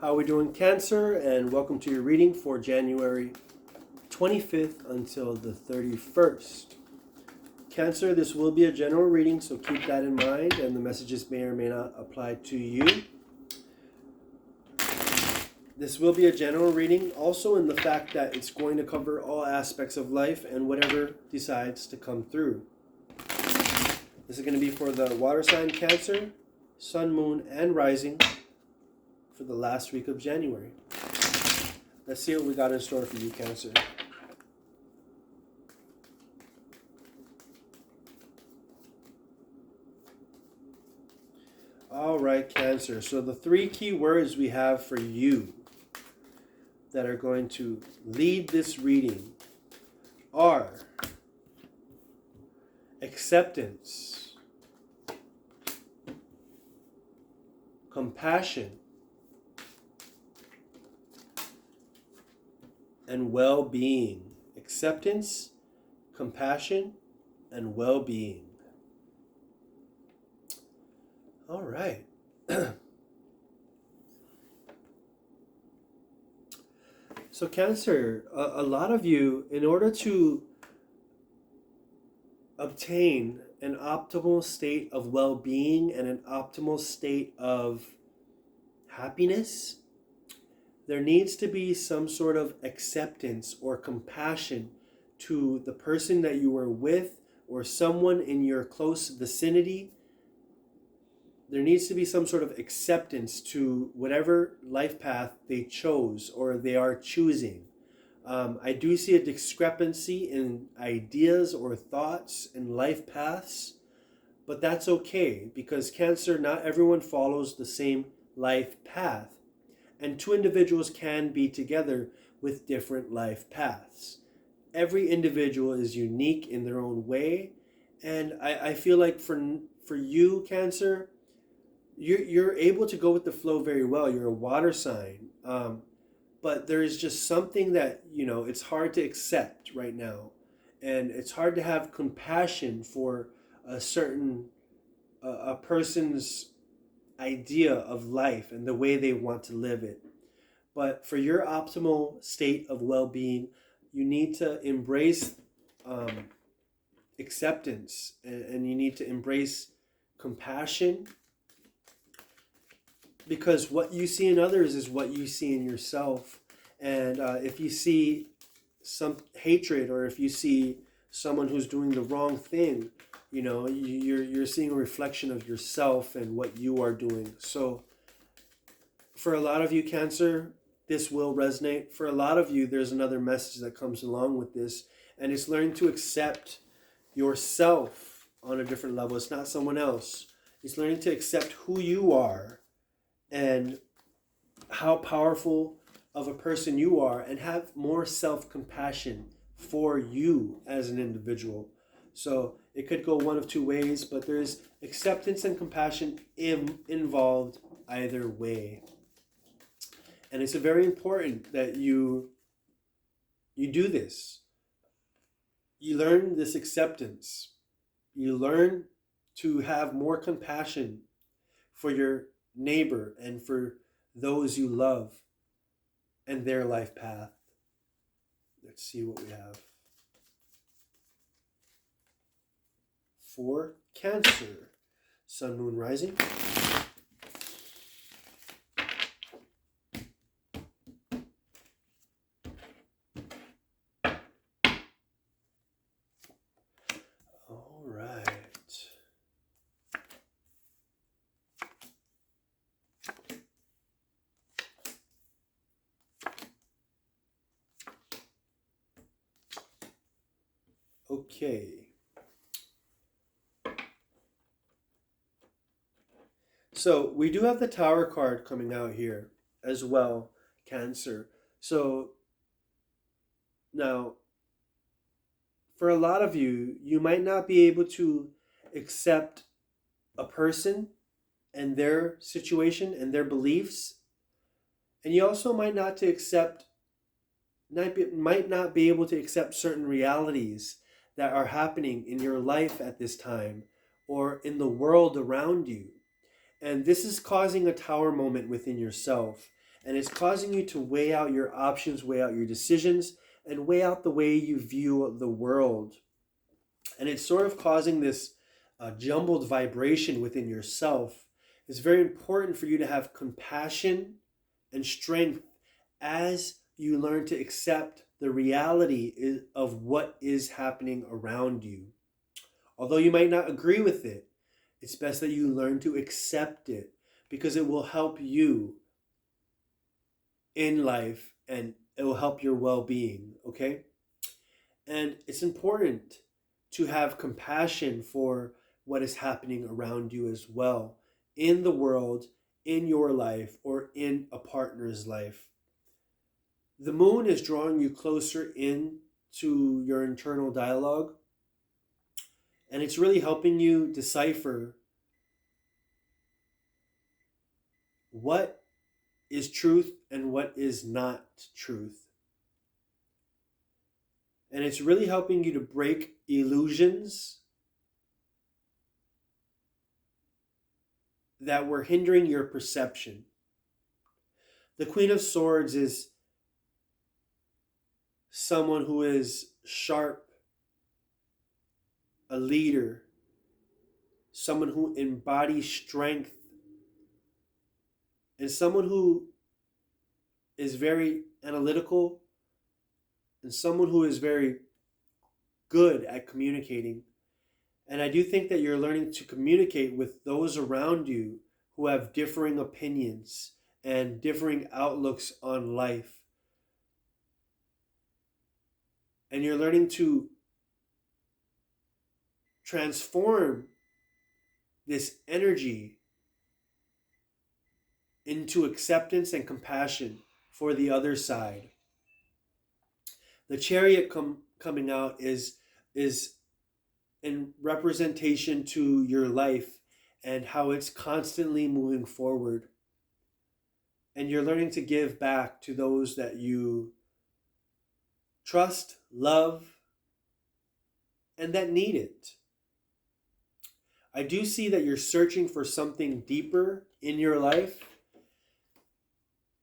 How are we doing, Cancer? And welcome to your reading for January 25th until the 31st. Cancer, this will be a general reading, so keep that in mind, and the messages may or may not apply to you. This will be a general reading, also in the fact that it's going to cover all aspects of life and whatever decides to come through. This is going to be for the water sign Cancer, Sun, Moon, and Rising for the last week of January. Let's see what we got in store for you, Cancer. All right, Cancer. So the three key words we have for you that are going to lead this reading are acceptance, compassion, and well-being. Acceptance, compassion, and well-being. All right. So Cancer, a lot of you, in order to obtain an optimal state of well-being and an optimal state of happiness, there needs to be some sort of acceptance or compassion to the person that you are with or someone in your close vicinity. There needs to be some sort of acceptance to whatever life path they chose or they are choosing. I do see a discrepancy in ideas or thoughts and life paths, but that's okay because Cancer, not everyone follows the same life path. And two individuals can be together with different life paths. Every individual is unique in their own way. And I feel like for you, Cancer, you're able to go with the flow very well. You're a water sign. But there is just something that, it's hard to accept right now. And it's hard to have compassion for a person's idea of life and the way they want to live it. But for your optimal state of well-being, you need to embrace acceptance, and you need to embrace compassion, because what you see in others is what you see in yourself. And if you see some hatred, or if you see someone who's doing the wrong thing, you're seeing a reflection of yourself and what you are doing. So for a lot of you, Cancer, this will resonate. For a lot of you, there's another message that comes along with this, and it's learning to accept yourself on a different level. It's not someone else. It's learning to accept who you are and how powerful of a person you are, and have more self-compassion for you as an individual. So it could go one of two ways, but there's acceptance and compassion involved either way. And it's very important that you do this. You learn this acceptance. You learn to have more compassion for your neighbor and for those you love and their life path. Let's see what we have. For Cancer, Sun, Moon, Rising. All right. Okay. So we do have the Tower card coming out here as well, Cancer. So now, for a lot of you, you might not be able to accept a person and their situation and their beliefs. And you also might not not be able to accept certain realities that are happening in your life at this time or in the world around you. And this is causing a tower moment within yourself. And it's causing you to weigh out your options, weigh out your decisions, and weigh out the way you view the world. And it's sort of causing this jumbled vibration within yourself. It's very important for you to have compassion and strength as you learn to accept the reality of what is happening around you. Although you might not agree with it, it's best that you learn to accept it, because it will help you in life and it will help your well-being, okay? And it's important to have compassion for what is happening around you as well, in the world, in your life, or in a partner's life. The moon is drawing you closer in to your internal dialogue, and it's really helping you decipher what is truth and what is not truth. And it's really helping you to break illusions that were hindering your perception. The Queen of Swords is someone who is sharp, a leader, someone who embodies strength, and someone who is very analytical, and someone who is very good at communicating. And I do think that you're learning to communicate with those around you who have differing opinions and differing outlooks on life. And you're learning to transform this energy into acceptance and compassion for the other side. The Chariot coming out is in representation to your life and how it's constantly moving forward. And you're learning to give back to those that you trust, love, and that need it. I do see that you're searching for something deeper in your life.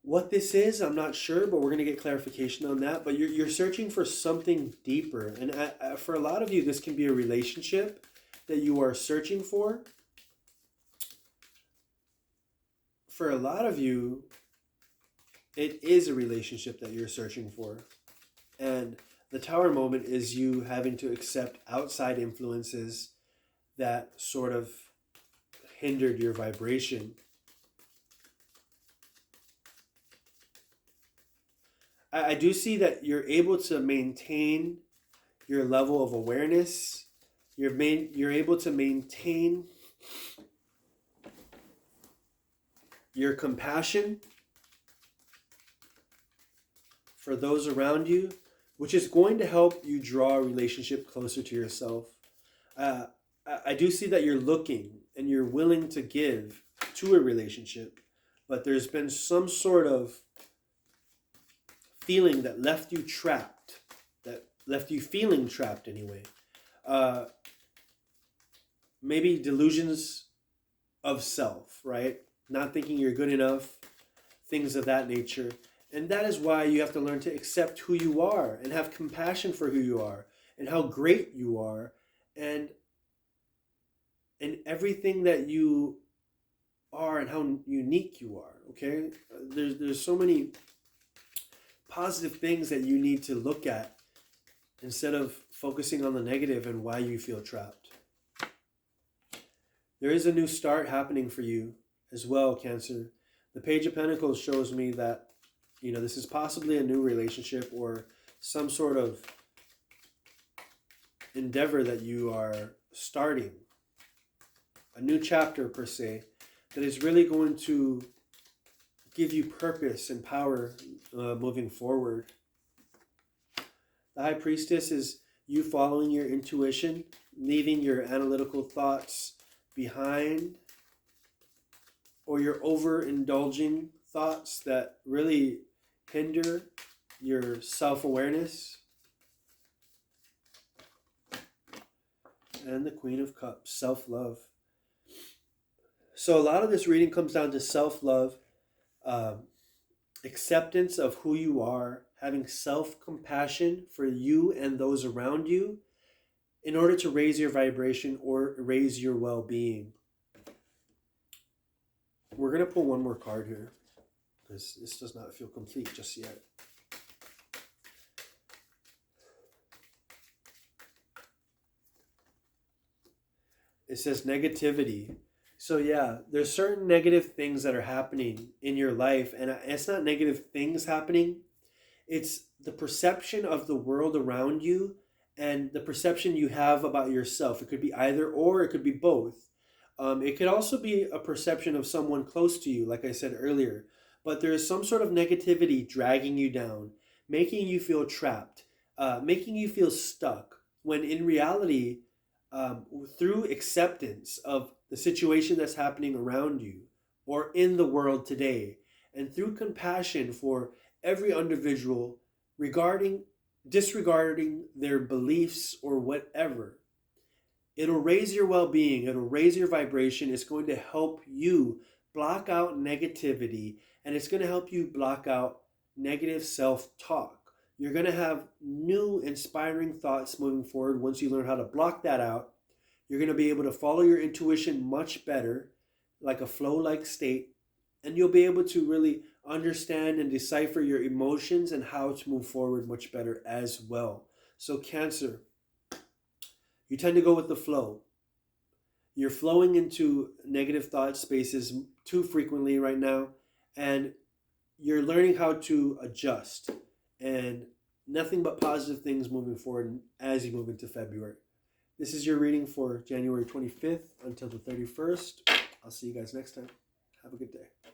What this is, I'm not sure, but we're going to get clarification on that. But you're searching for something deeper. And for a lot of you, this can be a relationship that you are searching for. For a lot of you, it is a relationship that you're searching for. And the Tower moment is you having to accept outside influences that sort of hindered your vibration. I do see that you're able to maintain your level of awareness. You're able to maintain your compassion for those around you, which is going to help you draw a relationship closer to yourself. I do see that you're looking and you're willing to give to a relationship, but there's been some sort of feeling that left you trapped, that left you feeling trapped anyway. Maybe delusions of self, right? Not thinking you're good enough, things of that nature. And that is why you have to learn to accept who you are and have compassion for who you are and how great you are and everything that you are and how unique you are, okay? There's so many positive things that you need to look at instead of focusing on the negative and why you feel trapped. There is a new start happening for you as well, Cancer. The Page of Pentacles shows me that, this is possibly a new relationship or some sort of endeavor that you are starting. A new chapter, per se, that is really going to give you purpose and power moving forward. The High Priestess is you following your intuition, leaving your analytical thoughts behind, or your overindulging thoughts that really hinder your self-awareness. And the Queen of Cups, self-love. So a lot of this reading comes down to self-love. acceptance of who you are, having self-compassion for you and those around you in order to raise your vibration or raise your well-being. We're going to pull one more card here because this does not feel complete just yet. It says negativity. So yeah, there's certain negative things that are happening in your life, and it's not negative things happening. It's the perception of the world around you and the perception you have about yourself. It could be either or, it could be both. It could also be a perception of someone close to you, like I said earlier. But there's some sort of negativity dragging you down, making you feel trapped, making you feel stuck, when in reality, through acceptance of the situation that's happening around you or in the world today, and through compassion for every individual regarding disregarding their beliefs or whatever, it'll raise your well-being, it'll raise your vibration, it's going to help you block out negativity, and it's going to help you block out negative self-talk. You're going to have new inspiring thoughts moving forward once you learn how to block that out. You're going to be able to follow your intuition much better, like a flow-like state, and you'll be able to really understand and decipher your emotions and how to move forward much better as well. So Cancer, you tend to go with the flow. You're flowing into negative thought spaces too frequently right now, and you're learning how to adjust, and nothing but positive things moving forward as you move into February. This is your reading for January 25th until the 31st. I'll see you guys next time. Have a good day.